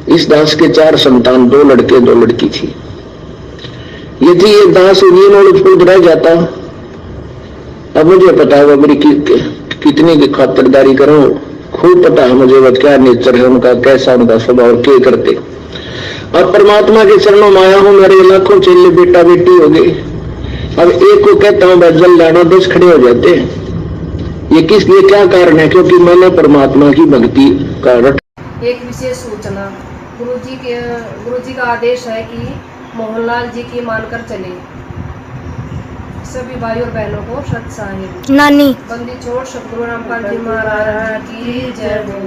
इस दास के 4 संतान, 2 लड़के 2 लड़की थी। यदि ये दास उन्हीं फूट रह जाता, अब मुझे पता है मेरी कितनी की खातिरदारी करो, खूब पता है मुझे वो क्या नेचर है उनका, कैसा उनका स्वभाव, क्या करते। और परमात्मा के चरणों में आया हूं, मेरे लाखों चेले बेटा बेटी हो गए। अब एक को कहता हूं जल लाना, 10 खड़े हो जाते हैं। ये किस लिए, क्या कारण है? क्योंकि मैंने परमात्मा की भक्ति का रट। एक विशेष सूचना, गुरुजी का आदेश है कि मोहनलाल जी की मानकर चले। सभी भाई और बहनों को सत साहिब नानी बंदी छोड़ सतगुरु रामपाल जी महाराज की जय हो।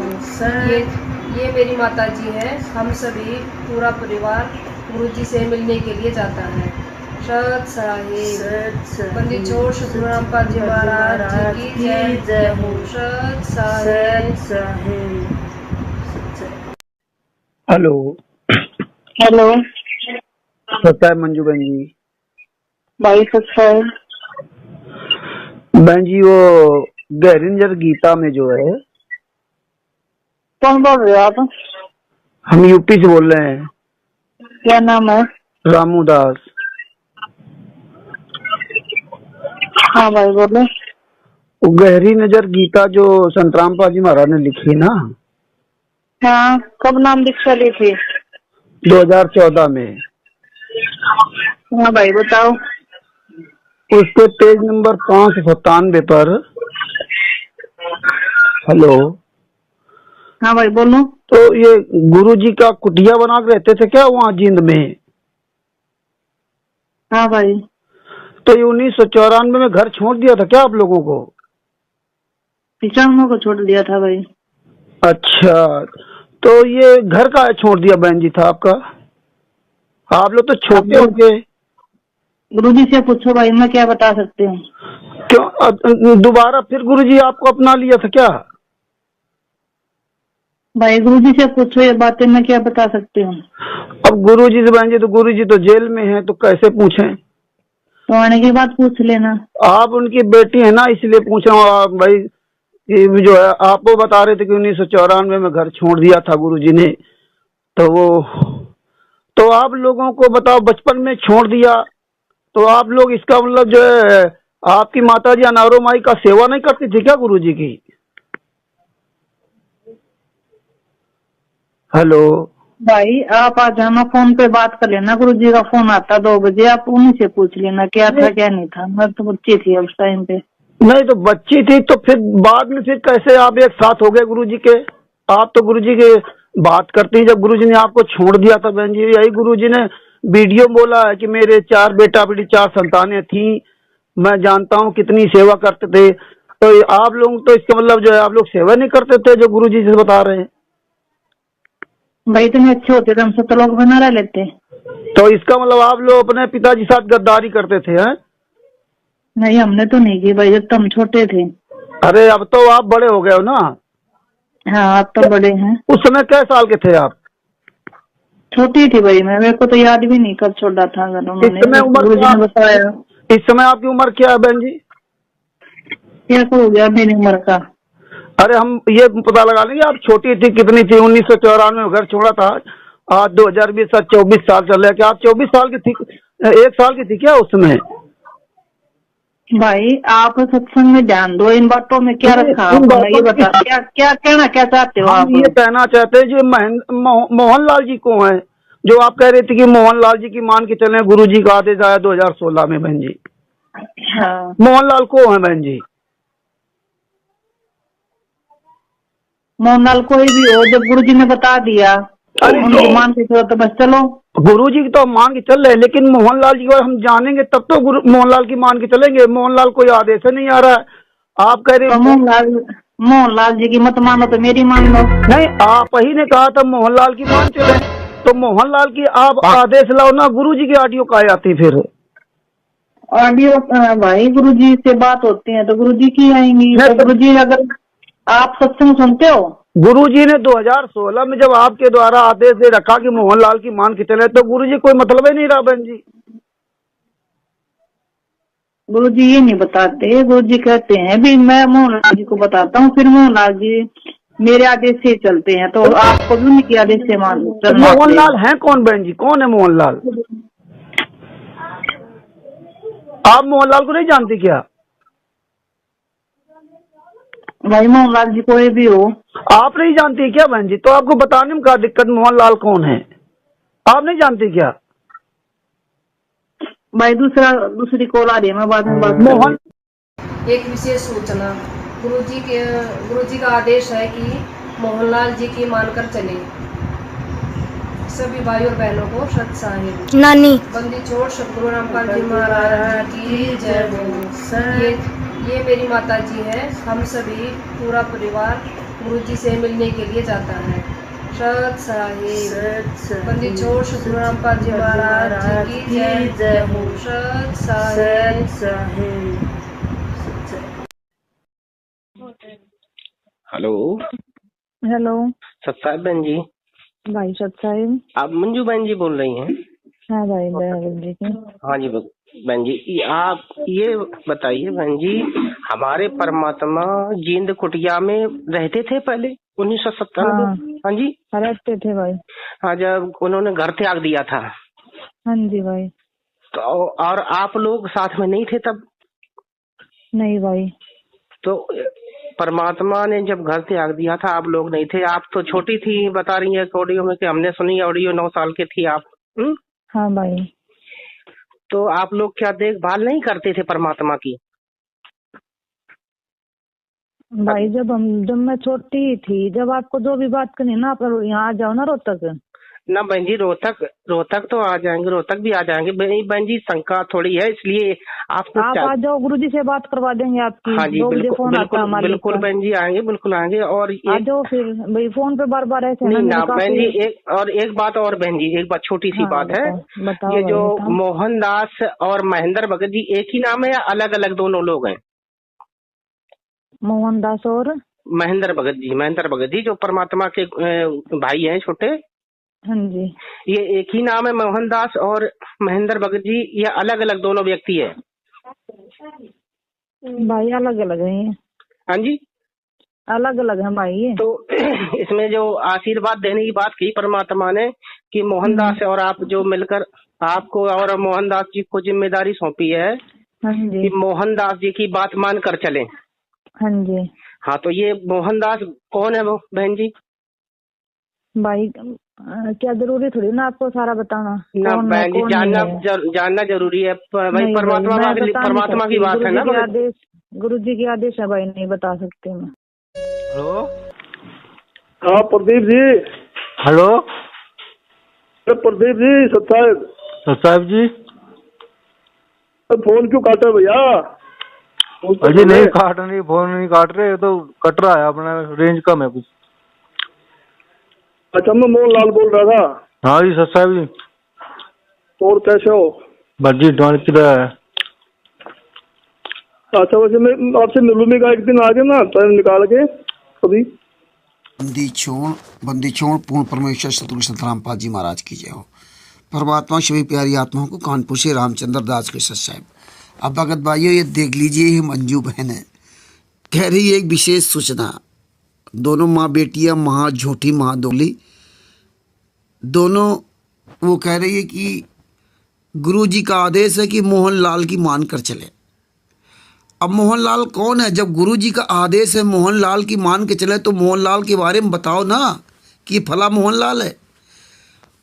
ये मेरी माता जी है। हम सभी पूरा परिवार गुरुजी से मिलने के लिए जाता है। सत साहिब बंदी छोड़ सतगुरु रामपाल जी महाराज की जय हो। सत साहिब। हेलो हेलो सत्ता है मंजू बहन जी। भाई सच्चा है बहन जी, वो गहरिंजर गीता में जो है, कौन बोल रहे हो आप? हम यूपी से बोल रहे हैं। क्या नाम है? रामू दास। हाँ भाई बोलो। वो गहरी नजर गीता जो संत रामपाल जी महाराज ने लिखी ना। हाँ, कब नाम दीक्षा ली थी? 2014 में। हाँ भाई बताओ। उसके पेज नंबर 597 पर। हेलो। हाँ भाई बोलो। तो ये गुरुजी का कुटिया बना के रहते थे क्या वहाँ जींद में? हाँ भाई। तो ये 1994 में घर छोड़ दिया था क्या आप लोगों को? किसानों को छोड़ दिया था भाई। अच्छा, तो ये घर का छोड़ दिया बहन जी था आपका? आप लोग तो छोटे होंगे। गुरुजी से पूछो भाई, मैं क्या बता सकती हूँ। क्यों दोबारा फिर गुरुजी आपको अपना लिया था क्या? भाई गुरुजी से पूछो, ये बातें मैं क्या बता सकती हूँ। अब गुरुजी से बहन जी, तो गुरुजी तो जेल में हैं, तो कैसे पूछें? तो आने के बाद पूछ लेना। आप उनकी बेटी है ना, इसलिए पूछ रहा हूँ भाई। ये जो है आप वो बता रहे थे कि 1994 में घर छोड़ दिया था गुरुजी ने, तो वो तो आप लोगों को बताओ बचपन में छोड़ दिया, तो आप लोग इसका मतलब जो है आपकी माता जी अनारो माई का सेवा नहीं करती थी क्या गुरुजी की? हेलो भाई आप आ जाना, फोन पे बात कर लेना। गुरुजी का फोन आता 2 बजे, आप उन्हीं से पूछ लेना क्या था क्या नहीं था। मैं तो बच्ची थी उस टाइम पे। नहीं तो बच्ची थी, तो फिर बाद में फिर कैसे आप एक साथ हो गए गुरुजी के? आप तो गुरुजी के बात करती जब गुरुजी ने आपको छोड़ दिया था बहन जी। यही गुरुजी ने वीडियो बोला है कि मेरे 4 बेटा बेटी 4 संतानें थी, मैं जानता हूँ कितनी सेवा करते थे। तो आप लोग तो इसका मतलब जो है आप लोग सेवा नहीं करते थे जो गुरुजी से बता रहे हैं। भाई इतने अच्छे होते थे, हमसे तो लोग बना रह लेते। तो इसका मतलब आप लोग अपने पिताजी साथ गद्दारी करते थे हैं? नहीं हमने तो नहीं की भाई, जब तो हम छोटे थे। अरे अब तो आप बड़े हो गए हो ना। हाँ आप तो बड़े हैं। उस समय कै साल के थे आप? छोटी थी भाई मैं, मेरे को तो याद भी नहीं कब छोड़ा था अगर उन्होंने। इस समय उम्र गुरुजी ने बताया। इस समय आपकी उम्र क्या है बहन जी? क्या हो गया मेरी उम्र का? अरे हम ये पता लगा लेंगे आप छोटी थी कितनी थी। 1994 में घर छोड़ा था, आज 2020 24 साल चल रहा है। क्या आप 24 साल की थी? 1 साल की थी क्या उस समय? भाई आप सत्संग में ध्यान दो, इन बातों में क्या रखा आपने ये बता। क्या क्या कहना क्या चाहते हो आप? ये कहना चाहते हैं जो मोहनलाल जी को है, जो आप कह रहे थे कि मोहनलाल जी की मान के चले गुरुजी का आदेश आया 2016 में बहन जी। हाँ मोहनलाल को है बहन जी? मोहनलाल कोई भी हो, जब गुरुजी ने बता दिया उनकी मान के चलो तो बस चलो। गुरुजी की तो हम मान के चल रहे हैं, लेकिन मोहनलाल जी को हम जानेंगे तब तो मोहनलाल की मान के चलेंगे। मोहनलाल कोई आदेश नहीं आ रहा है। आप कह रहे तो मोहनलाल जी की मत मानो तो मेरी मान लो। नहीं, आप ही ने कहा था मोहनलाल की मान चले, तो मोहनलाल की आप आदेश लाओ ना। गुरुजी की ऑडियो कहाँ आती फिर? ऑडियो भाई गुरुजी से बात होती है तो गुरुजी की आएंगी। तो गुरुजी अगर आप सत्संग सुनते हो? गुरुजी ने 2016 में जब आपके द्वारा आदेश दे रखा कि मोहनलाल की मान के चले, तो गुरुजी कोई मतलब ही नहीं रहा बहन जी। गुरुजी ये नहीं बताते। गुरुजी कहते हैं भी मैं मोहनलाल जी को बताता हूँ, फिर मोहनलाल जी मेरे आदेश से चलते हैं, तो आपको भी उनके आदेश से मान चलना पड़ेगा। मोहनलाल है कौन बहन जी, कौन है मोहनलाल? आप मोहनलाल को नहीं जानती क्या? भाई मोहनलाल जी कोई भी हो, आप नहीं जानती क्या बहन जी? तो आपको बताने में क्या दिक्कत, मोहनलाल कौन है आप नहीं जानती क्या? भाई दूसरी कॉल आ रही है, मैं बाद में बात मोहन एक विशेष सूचना, गुरुजी का आदेश है कि मोहनलाल जी की मानकर चले। सभी भाई और बहनों को सत साहिब नानी बंदी छोड़ सतगुरु रामपाल जी महाराज की जय हो। ये मेरी माता जी है। हम सभी पूरा परिवार गुरुजी से मिलने के लिए जाता है। सत साहिब बंदी छोड़ सतगुरु रामपाल जी महाराज की जय हो। सत साहिब। हेलो हेलो सत्साहिब बहन जी, भाई सत साहिब। आप मंजू बहन जी बोल रही हैं? हाँ भाई बहन जी की। हाँ जी बहन जी, आप ये बताइए बहन जी, हमारे परमात्मा जींद कुटिया में रहते थे पहले 1997 में? हाँ जी रहते थे भाई। हाँ, जब उन्होंने घर त्याग दिया था। हाँ जी भाई। तो और आप लोग साथ में नहीं थे तब? नहीं भाई। तो परमात्मा ने जब घर त्याग दिया था आप लोग नहीं थे, आप तो छोटी थी, बता रही है ऑडियो में कि हमने सुनी ऑडियो, 9 साल की थी आप। हाँ भाई। तो आप लोग क्या देखभाल नहीं करते थे परमात्मा की? भाई जब मैं छोटी थी, जब आपको जो भी बात करनी ना, आप यहाँ आ जाओ ना रोहतक। ना बहन जी, रोहतक तो आ जाएंगे, रोहतक भी आ जाएंगे बहन जी, शंका थोड़ी है इसलिए आपको आप आ जाओ, गुरुजी से बात करवा देंगे आपकी। हाँ जी बिल्कुल बहन जी आएंगे, बिल्कुल आएंगे। और आ जाओ फिर भाई, फोन पे बार बार ऐसे नहीं ना बहन जी, एक बात और बहन जी, एक बात छोटी सी बात है। ये जो मोहनदास और महेंद्र भगत जी एक ही नाम है या अलग अलग दोनों लोग हैं? मोहनदास और महेंद्र भगत जी जो परमात्मा के भाई हैं छोटे। हाँ जी। ये एक ही नाम है मोहनदास और महेंद्र भगत जी, या अलग अलग दोनों व्यक्ति है? भाई अलग अलग है। हाँ जी अलग अलग है भाई। तो इसमें जो आशीर्वाद देने की बात की परमात्मा ने कि मोहनदास और आप जो मिलकर आपको और मोहनदास जी को जिम्मेदारी सौंपी है। हाँ जी। कि मोहनदास जी की बात मान कर चले। हाँ जी। हाँ, तो ये मोहनदास कौन है वो बहन जी? भाई क्या जरूरी थोड़ी ना आपको सारा बताना? ना बहन जी, जानना जरूरी है भाई, परमात्मा की बात है ना। गुरुजी के आदेश है भाई, नहीं बता सकती मैं। हेलो हाँ प्रदीप जी। हेलो प्रदीप जी, साहब जी, फोन क्यों काटे भैया? अजी नहीं काट रही, फोन नहीं काट रहे, तो कट रहा है, अपना रेंज कम है कुछ। अच्छा, मैं मोहनलाल बोल रहा था। हाँ जी साहब जी। और कैसे हो? बस जी डॉन किधर है? अच्छा, वैसे मैं आपसे मिलूंगी का एक दिन आगे ना, टाइम निकाल के कभी। बंदी छोड़ पूर्ण परमेश्वर सतगुरु संत रामपाल जी महाराज की जय हो। परमात्मा सभी प्यारी आत्माओं को कानपुर से रामचंद्र दास के सत साहब। अब भगत भाइयों, ये देख लीजिए, ये मंजू बहन है, कह रही है एक विशेष सूचना। दोनों माँ बेटियाँ, महा झूठी महा दोगली, दोनों वो कह रही है कि गुरुजी का आदेश है कि मोहनलाल की मान कर चले। अब मोहनलाल कौन है? जब गुरुजी का आदेश है मोहनलाल की मान के चले, तो मोहनलाल के बारे में बताओ ना कि फला मोहनलाल है।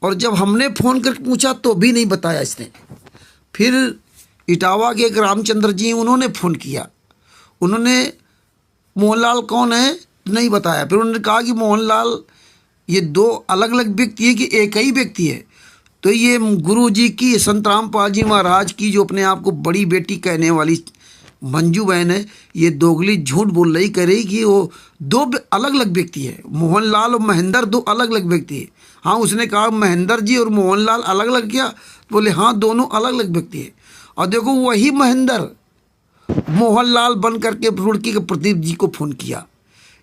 और जब हमने फ़ोन करके पूछा तो भी नहीं बताया इसने। फिर इटावा के एक रामचंद्र जी, उन्होंने फ़ोन किया, उन्होंने मोहनलाल कौन है नहीं बताया। फिर उन्होंने कहा कि मोहनलाल ये दो अलग अलग व्यक्ति है कि एक ही व्यक्ति है। तो ये गुरुजी की, संत रामपाल जी महाराज की जो अपने आप को बड़ी बेटी कहने वाली मंजू बहन है, ये दोगली झूठ बोल रही, कह रही कि वो दो अलग अलग व्यक्ति है। मोहनलाल और महेंद्र दो अलग अलग व्यक्ति है। हाँ, उसने कहा महेंद्र जी और मोहनलाल अलग अलग क्या? बोले हाँ, दोनों अलग अलग व्यक्ति है। और देखो, वही महेंद्र मोहनलाल बन करके रुड़की के प्रदीप जी को फ़ोन किया।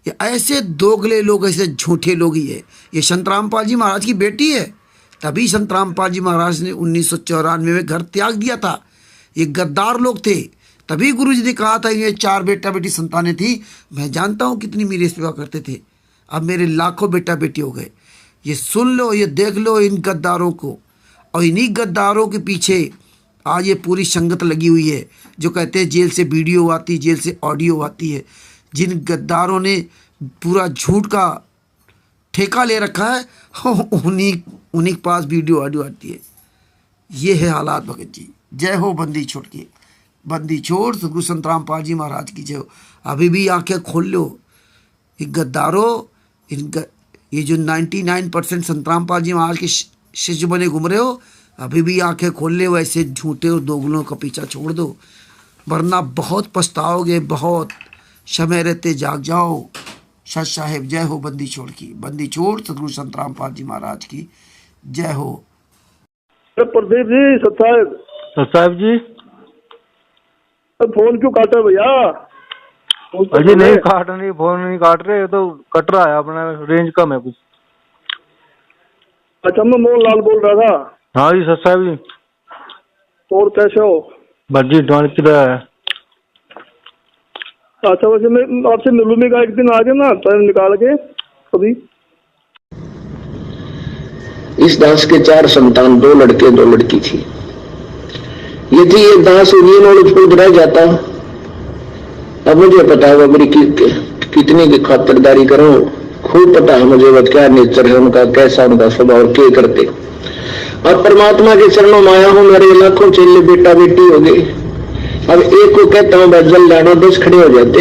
ये ऐसे दोगले लोग, ऐसे झूठे लोग ही है। ये संत रामपाल जी महाराज की बेटी है, तभी संत रामपाल जी महाराज ने 1994 में घर त्याग दिया था। ये गद्दार लोग थे, तभी गुरुजी ने कहा था ये 4 बेटा बेटी संतानें थी। मैं जानता हूँ कितनी मेरी सेवा करते थे। अब मेरे लाखों बेटा बेटी हो गए। ये सुन लो, ये देख लो इन गद्दारों को, और इन्हीं गद्दारों के पीछे आज ये पूरी संगत लगी हुई है जो कहते हैं जेल से वीडियो आती, जेल से ऑडियो आती है। जिन गद्दारों ने पूरा झूठ का ठेका ले रखा है, उन्हीं के पास वीडियो ऑडियो आती है। ये है हालात भगत जी। जय हो बंदी छोड़ के, बंदी छोड़ सतगुरु संत रामपाल जी महाराज की जय हो। अभी भी आंखें खोल लो, ये गद्दारों, ये जो 99% संत रामपाल जी महाराज के शिष्य बने घूम रहे हो, अभी भी आंखें खोल ले। वैसे झूठे और दोगलों का पीछा छोड़ दो, वरना बहुत पछताओगे। बहुत समय रहते जाग जाओ। सत साहेब जय हो बंदी छोड़ की, बंदी छोड़ सतगुरु संत रामपाल जी महाराज की जय हो। प्रदीप जी, सत साहेब जी फोन क्यों काटा भैया? अजी नहीं काट नहीं, फोन नहीं काट रहे, तो कट रहा है अपना, रेंज कम है कुछ। अच्छा, मैं मोहन लाल बोल रहा था। हाँ जी सत साहेब जी। और कैसे हो? बस जी ढूंढ किधर है? अच्छा, वैसे मैं आपसे मिलूंगी का एक दिन आगे ना, टाइम निकाल के कभी। इस दास के 4 संतान, 2 लड़के 2 लड़की थी। यदि ये दास उन्हीं नोड़ फूट रह जाता, अब मुझे पता है मेरी कितनी की खातिरदारी करो। खूब पता है मुझे वो क्या नेचर है उनका, कैसा उनका स्वभाव, क्या करते। और परमात्मा के चरणों में आया हूं, मेरे लाखों चेले बेटा बेटी हो गए। अब एक को कहता हूं बजल लाना, 10 खड़े हो जाते।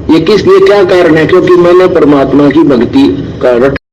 ये क्या कारण है? क्योंकि मैंने परमात्मा की भक्ति का